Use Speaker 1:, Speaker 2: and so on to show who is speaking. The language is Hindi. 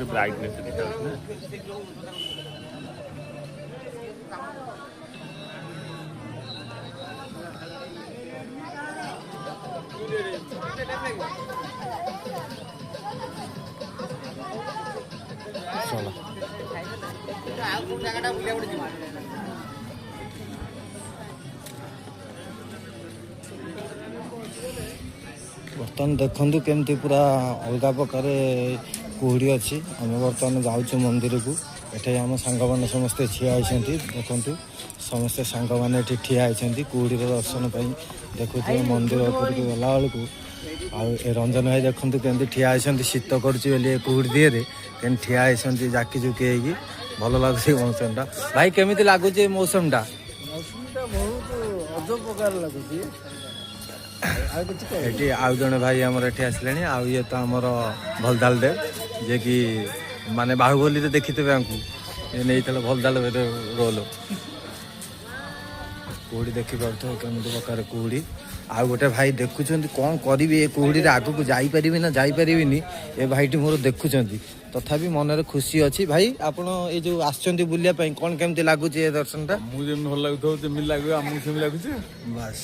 Speaker 1: ब्राइटनेस
Speaker 2: चलो बर्तमान देखु केमती पूरा अलग प्रकार कुहुड़ी अच्छी आम बर्तमान जाऊँ मंदिर को ये आम सांग मैंने समस्ते ठिया होती देखु समस्ते सांग मैंने ठिया होती कुहुड़ी दर्शन पर देखु मंदिर उपरको गला बेलू आ रंजन भाई देखु केमती ठिया होती शीत करुँचे कुहुड़ी दिए के ठिया होती जाकी जुकी होगी भल लगुच मौसम टा भाई केमी लगुच मौसम टा
Speaker 3: बहुत अजब प्रकार लगुच
Speaker 2: ये आउ जड़े भाई आमर ये आसले आउ ये तो आमर भलदाल देव जे कि माने बाहुबली तो देखी थे ये नहीं भलदाल रोल कुहुड़ी देखी पार्थ केमती प्रकार कुहुड़ी आउ गोटे भाई देखुं कौन करी ये कुहुड़ी आग को जापरि ना जापरि ये भाईटी मोर देखुं तथापि मनरे खुशी अच्छी भाई आपण ये जो आसछंती बुलिया पई कौन केमती लागुची ये दर्शन टा
Speaker 1: मुझे भल लगुथो जेमि लागो आमु सेमि लागुची
Speaker 2: बस